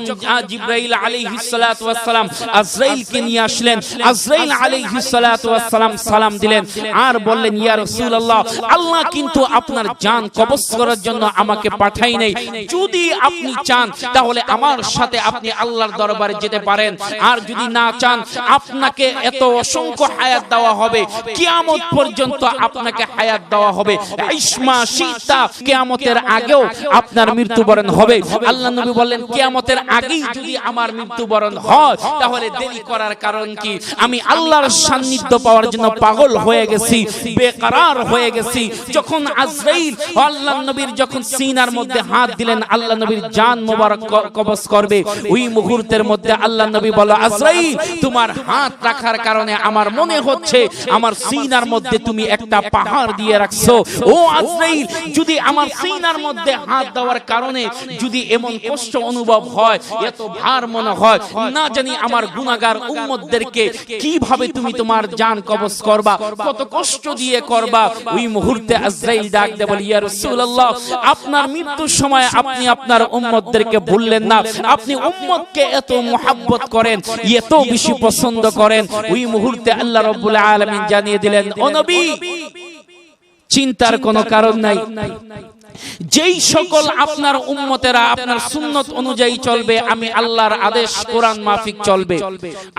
জিবরাইল আলাইহিস সালাতু ওয়াস সালাম আজরাইলকে নিয়ে আসলেন, আজরাইল আলাইহিস সালাতু ওয়াস সালাম সালাম দিলেন আর বললেন, ইয়া রাসূলুল্লাহ, আল্লাহ কিন্তু আপনার জান কবজ করার জন্য আমাকে পাঠাই নাই। যদি আপনি চান তাহলে আমার সাথে আপনি আল্লাহর দরবারে যেতে পারেন, আর যদি না চান আপনাকে এত অসংখ্য হায়াত দেওয়া হবে, কিয়ামত পর্যন্ত আপনাকে হায়াত দেওয়া হবে। ইসমা শীতা, কিয়ামতের আগেও আপনার মৃত্যুবরণ হবে। আল্লাহ নবী বললেন, কিয়ামতের আগেই যদি আমার মৃত্যুবরণ হয় তাহলে দেরি করার কারণ কি? আমি আল্লাহর সান্নিধ্য পাওয়ার জন্য পাগল হয়ে গেছি, বেকরার হয়ে গেছি। যখন আজরাইল আল্লাহ নবীর যখন সিনার মধ্যে হাত দিলেন, আল্লাহ নবীর জান মোবারক কবজ করবে, ওই মুহূর্তের মধ্যে আল্লাহ নবী বলল, আজরাইল, তোমার হাত রাখার কারণে আমার মনে হচ্ছে আমার সিনার মধ্যে তুমি একটা পাহাড় দিয়ে রাখছো। ও আজরাইল, যদি আমার সিনার মধ্যে হাত দেওয়ার কারণে যদি এমন কষ্ট অনুভব হয়, এত ভার মনে হয়, না জানি আমার গুনাহগার উম্মতদেরকে কিভাবে তুমি তোমার জান কবজ করবা, কত কষ্ট দিয়ে করবা। ওই মুহূর্তে আজরাইল ডাক দিয়ে বলে, ইয়া রাসূলুল্লাহ, আপনার মৃত্যুর সময় আপনি আপনার উম্মতদেরকে ভুললেন না, আপনি উম্মতকে এত মুহাব্বত করেন, এত বেশি পছন্দ করেন। ওই মুহূর্তে আল্লাহ রাব্বুল আলামিন জানিয়ে দিলেন, ও নবী, চিন্তার কোনো কারণ নাই। যেই সকল আপনার উম্মতেরা আপনার সুন্নত অনুযায়ী চলবে, আমি আল্লাহর আদেশ কোরআন মাফিক চলবে,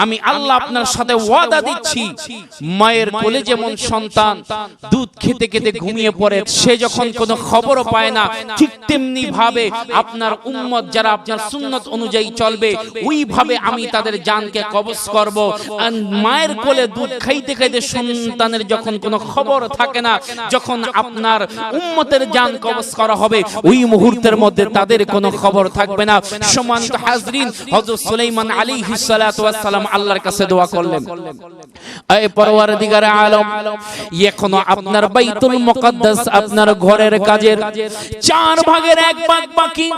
আমি আল্লাহ আপনার সাথে ওয়াদা দিচ্ছি, মায়ের কোলে যেমন সন্তান দুধ খেতে খেতে ঘুমিয়ে পড়ে, সে যখন কোনো খবরও পায় না, ঠিক তেমনি ভাবে আপনার উম্মত যারা আপনার সুন্নত অনুযায়ী চলবে, ওইভাবে আমি তাদের জানকে কবজ করব। আর মায়ের কোলে দুধ খাইতে খাইতে সন্তানের যখন কোনো খবর থাকে না, যখন আপনার উম্মতের জান কবজ করা হবে, ওই মুহূর্তের মধ্যে তাদের কোনো খবর থাকবে না। সম্মানিত হাজরিন, হযরত সুলাইমান আলাইহিস সালাতু ওয়াস সালাম আল্লাহর কাছে দোয়া করলেন, আয় পরওয়ারদিগারে আলম, এখনো আপনার বাইতুল মুকাদ্দাস, আপনার ঘরের কাজের 4 ভাগের 1 ভাগ বাকি।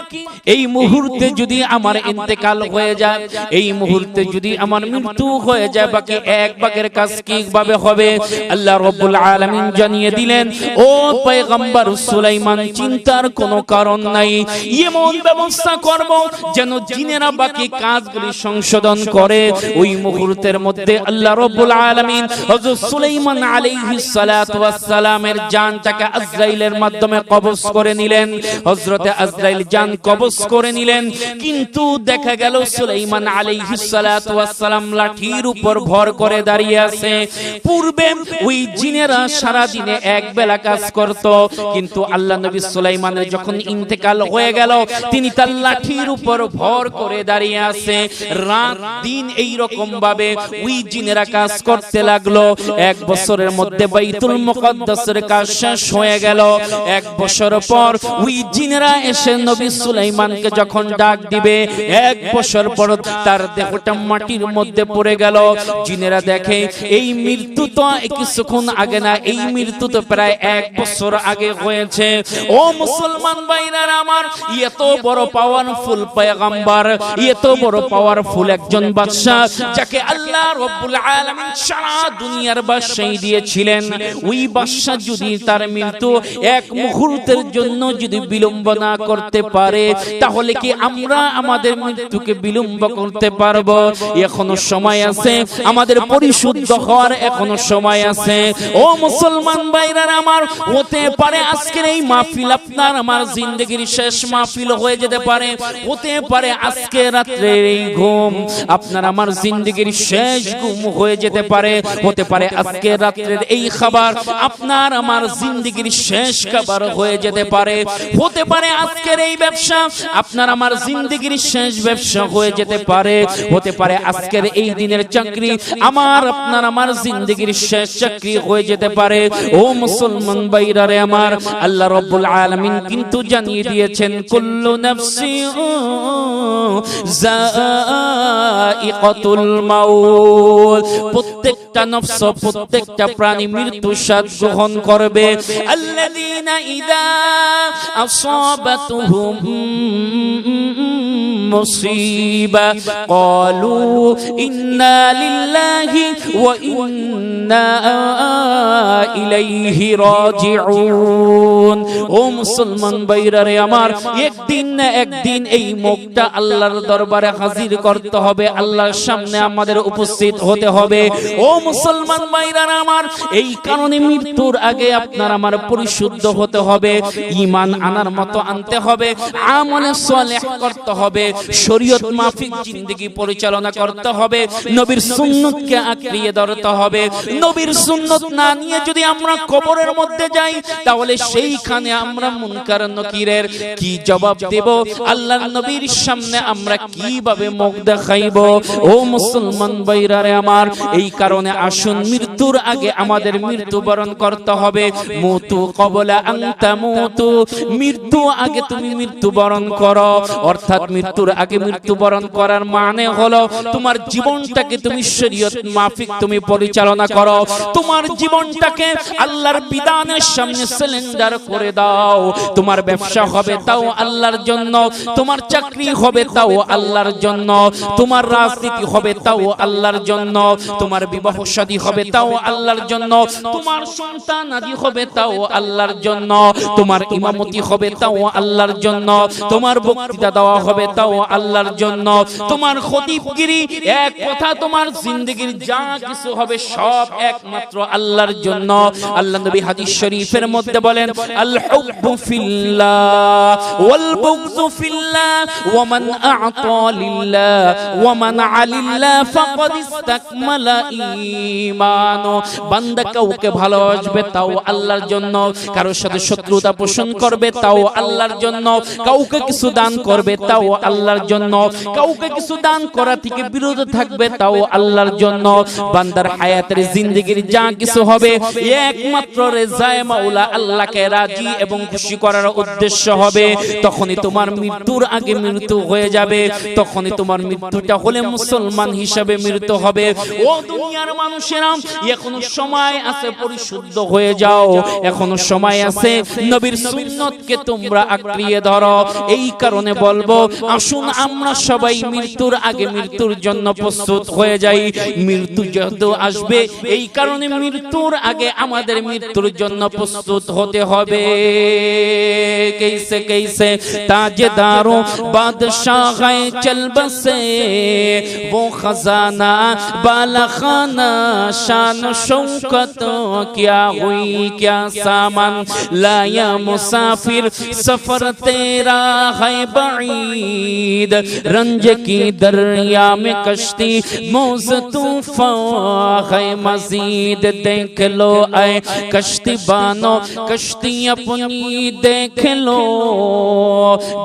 এই মুহূর্তে যদি আমার ইন্তেকাল হয়ে যায়, এই মুহূর্তে যদি আমার মৃত্যু হয়ে যায়, বাকি 1 ভাগের কাজ কিভাবে হবে? আল্লাহ রাব্বুল আলামিন জানিয়ে দিলেন, ও পয়গম্বর সুলাইমান, চিন্তার কোনো কারণ নাই, এমন ব্যবস্থা করব যেন জিনেরা বাকি কাজগুলি সংশোধন করে। ওই মুহূর্তের মধ্যে আল্লাহ রাব্বুল আলামিন হযরত সুলাইমান আলাইহিস সালাতু ওয়াস সালামের জানটাকে আজরাইলের মাধ্যমে কবজ করে নিলেন। হযরতে আজরাইল জান কবজ করে নিলেন, কিন্তু দেখা গেল সুলাইমান আলাইহিস সালাতু ওয়াস সালাম লাঠির উপর ভর করে দাঁড়িয়ে আছে। পূর্বে ওই জিনেরা সারা দিনে এক বেলা কাজ করত, কিন্তু আল্লাহ নবী সুলাইমানের যখন ইন্তেকাল হয়ে গেল, তিনি তার লাঠির উপর ভর করে দাঁড়িয়ে আছে। রাত দিন এই রকম ভাবে ওই জিনেরা কাজ করতে লাগলো। 1 বছরের মধ্যে বাইতুল মুকাদ্দাসের কাজ শেষ হয়ে গেল। 1 বছর পর ওই জিনেরা এসে নবী সুলাইমানকে যখন ডাক দিবে, 1 বছর পর তার দেহটা মাটির মধ্যে পড়ে গেল। জিনেরা দেখে এই মৃত্যু তো কিছুক্ষণ আগে না, এই মৃত্যু তো প্রায় 1 বছর আগে হয়েছে। ও ও মুসলমান ভাইরা আমার, এত বড় পাওয়ারফুল পয়গম্বর, এত বড় পাওয়ারফুল একজন বাদশা, যাকে আল্লাহ রাব্বুল আলামিন সারা দুনিয়ার বাদশাহী দিয়েছিলেন, ওই বাদশা যদি তার মৃত্যু এক মুহূর্তের জন্য যদি বিলম্ব না করতে পারে, তাহলে কি আমরা আমাদের মৃত্যুকে বিলম্ব করতে পারবো? এখনো সময় আছে, আমাদের পরিশুদ্ধ হওয়ার এখনো সময় আছে। ও মুসলমান ভাইরা আমার, হতে পারে আজকের এই মাহফিল আপনার আমার জিন্দেগির শেষ মাহফিল হয়ে যেতে পারে, হতে পারে আজকে রাত্রের এই ঘুম আপনার আমার জিন্দেগির শেষ ঘুম হয়ে যেতে পারে, হতে পারে আজকে রাত্রের এই খাবার আপনার আমার জিন্দেগির শেষ খাবার হয়ে যেতে পারে, হতে পারে আজকের এই ব্যবসা আপনার আমার জিন্দেগির শেষ ব্যবসা হয়ে যেতে পারে, হতে পারে আজকের এই দিনের চাকরি আমার আপনার আমার জিন্দেগির শেষ চাকরি হয়ে যেতে পারে। ও মুসলমান ভাইরা রে আমার, আল্লাহ রাব্বুল আলামিন কিন্তু জানিয়ে দিয়েছেন, কুল্লু নাফসিন যায়িকাতুল মাউত, প্রত্যেকটা নফস, প্রত্যেকটা প্রাণী মৃত্যু স্বাদ গ্রহণ করবে। আল্লাযীনা ইযা আসাবাতুহুম মুসিবা ক্বালু ইন্না লিল্লাহি ওয়া ইন্না ইলাইহি রাজিউন। ও মুসলমান ভাইরা রে আমার, একদিন না একদিন এই মুখটা আল্লাহর দরবারে হাজির করতে হবে, আল্লাহর সামনে আমাদের উপস্থিত হতে হবে। ও মুসলমান ভাইরা আমার, এই কারণে মৃত্যুর আগে আপনার আমার পরিশুদ্ধ হতে হবে, ঈমান আনার মতো আনতে হবে, আমলে সালেহ করতে হবে, শরীয়ত মাফিক জিন্দেগি পরিচালনা করতে হবে, নবীর সুন্নতকে আঁকড়িয়ে ধরতে হবে। নবীর সুন্নত না নিয়ে যদি আমরা কবরের মধ্যে যাই, তাহলে সেইখানে আমরা মুনকার নকিরের কি জবাব দেব? আল্লাহর নবীর সামনে আমরা কিভাবে মুখ দেখাইব? ও মুসলমান ভাইরা রে আমার, এই কারণে আসুন মৃত্যুর আগে আমাদের মৃত্যুবরণ করতে হবে। মুতু ক্বাবলা আন তামুতু, মৃত্যু আগে তুমি মৃত্যুবরণ করো। অর্থাৎ মৃত্যুর আগে মৃত্যুবরণ করার মানে হলো তোমার জীবনটাকে তুমি শরীয়ত মাফিক তুমি পরিচালনা করো, তোমার জীবনটাকে আল্লাহর বিধানের সামনে সিলিন্ডার করে দাও। তোমার ব্যবসা হবে তাও আল্লাহর জন্য, তোমার চাকরি হবে তাও আল্লাহর জন্য, তোমার রাজনীতি হবে তাও আল্লাহর জন্য, তোমার বিবাহ শাদী হবে তাও আল্লাহর জন্য, তোমার সন্তান আদি হবে তাও আল্লাহর জন্য, তোমার ইমামতি হবে তাও আল্লাহর জন্য, তোমার বক্তৃতা দেওয়া হবে তাও আল্লাহর জন্য, তোমার খতিবগিরি এক কথা তোমার জিন্দেগির যা কিছু হবে সব একমাত্র আল্লাহর জন্য। আল্লাহ নবী হাদিস শরীফের মধ্যে বলেন, আল হুব্বু ফিল্লাহ ওয়াল বুগযু ফিল্লাহ ওয়া মান আ'তা লিল্লাহ ওয়া মান আলিল্লাহ ফাকাদ ইসতাকমালা ঈমান। বান্দা কাউকে ভালোবাসবে তাও আল্লাহর জন্য, কারোর সাথে শত্রুতা পোষণ করবে তাও আল্লাহর জন্য, কাউকে কিছু দান করবে তাও আল্লাহর জন্য, কাউকে কিছু দান করা থেকে বিরত থাকবে তাও আল্লাহর জন্য। বান্দার হায়াতের জিন্দেগির যা কিছু হবে একমাত্র রেজায়ে মাওলা আল্লাহকে রাজি এবং খুশি করার উদ্দেশ্য হবে। তখনই তোমার মৃত্যুর আগে মৃত্যু হয়ে যাবে, তখনই তোমার মৃত্যুটা হলে মুসলমান হিসাবে মৃত্যু হবে। ও দুনিয়ার মানুষেরা, এখনো সময় আছে, পরিশুদ্ধ হয়ে যাও, এখনো সময় আছে, নবীর সুন্নতকে তোমরা আঁকড়িয়ে ধরো। এই কারণে বলবো, আসুন আমরা সবাই মৃত্যুর আগে মৃত্যুর জন্য প্রস্তুত হয়ে যাই। মৃত্যু যেহেতু আসবে, এই কারণে মৃত্যুর আগে আমাদের মৃত্যুর জন্য প্রস্তুত হতে হবে। कैसे कैसे ताजदारों बादशाह चल बसे, वो खजाना बालखाना शान शौकत, क्या हुई क्या सामान लाया मुसाफिर, सफर तेरा है बईद, रंज की दरिया में कश्ती मौज तूफान है मजीद, देख लो ऐ कश्ती बानो कश्ती अपनी देख लो,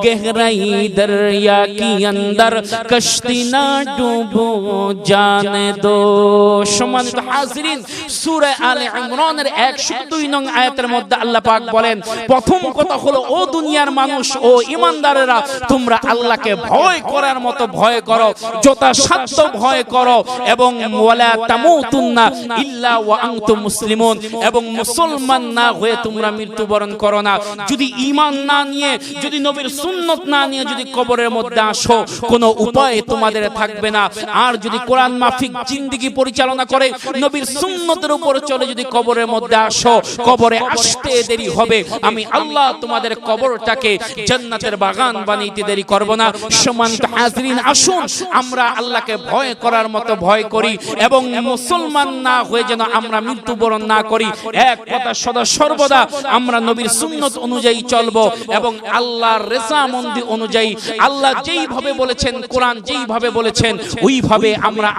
गहराई दरिया की अंदर कश्ती ना डूबो जाने दो। সম্মানিত হাজিরিন, সূরা আলে ইমরানের 102 নং আয়াতের মধ্যে আল্লাহ পাক বলেন, প্রথম কথা হলো ও দুনিয়ার মানুষ, ও ঈমানদারেরা, তোমরা আল্লাহকে আল্লাহকে ভয় করার মতো ভয় করো, যথাসাধ্য ভয় করো, এবং ওয়ালা তামুতুন্না ইল্লা ওয়া আনতুম মুসলিমুন, এবং মুসলমান না হয়ে তোমরা মৃত্যুবরণ করো না। যদি ঈমান না নিয়ে, যদি নবীর সুন্নাত না নিয়ে যদি কবরের মধ্যে আসো, কোনো উপায় তোমাদের থাকবে না। আর যদি কোরআন মাফিক জিন্দেগি পরিচালনা করে নবীর সুন্নতের উপর চলে যদি কবরের মধ্যে আসো, কবরে আসতে দেরি হবে। আমি আল্লাহ তোমাদের কবরটাকে জান্নাতের বাগান বানাইতে দেরি করব না। সম্মানিত হাজরিন, আসুন আমরা আল্লাহকে ভয় করার মতো ভয় করি, এবং মুসলমান না হয়ে যেন আমরা মৃত্যুবরণ না করি। এক কথা সদা সর্বদা আমরা নবীর সুন্নত অনুযায়ী চলবো, এবং আল্লাহর রেজামন্দি অনুযায়ী, আল্লাহ যেইভাবে বলেছেন, কোরআন যেইভাবে বলেছেন, ওইভাবে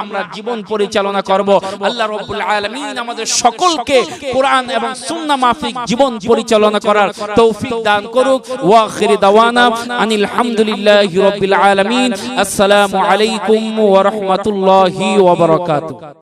আমরা জীবন পরিচালনা করব। আল্লাহ রাব্বুল আলামিন আমাদের সকলকে কোরআন এবং সুন্নাহ মাফিক জীবন পরিচালনা করার তৌফিক দান করুক। ওয়া আখির দাওয়ানা আনিল হামদুলিল্লাহি রাব্বিল আলামিন। আসসালামু আলাইকুম ওয়া রাহমাতুল্লাহি ওয়া বারাকাতুহু।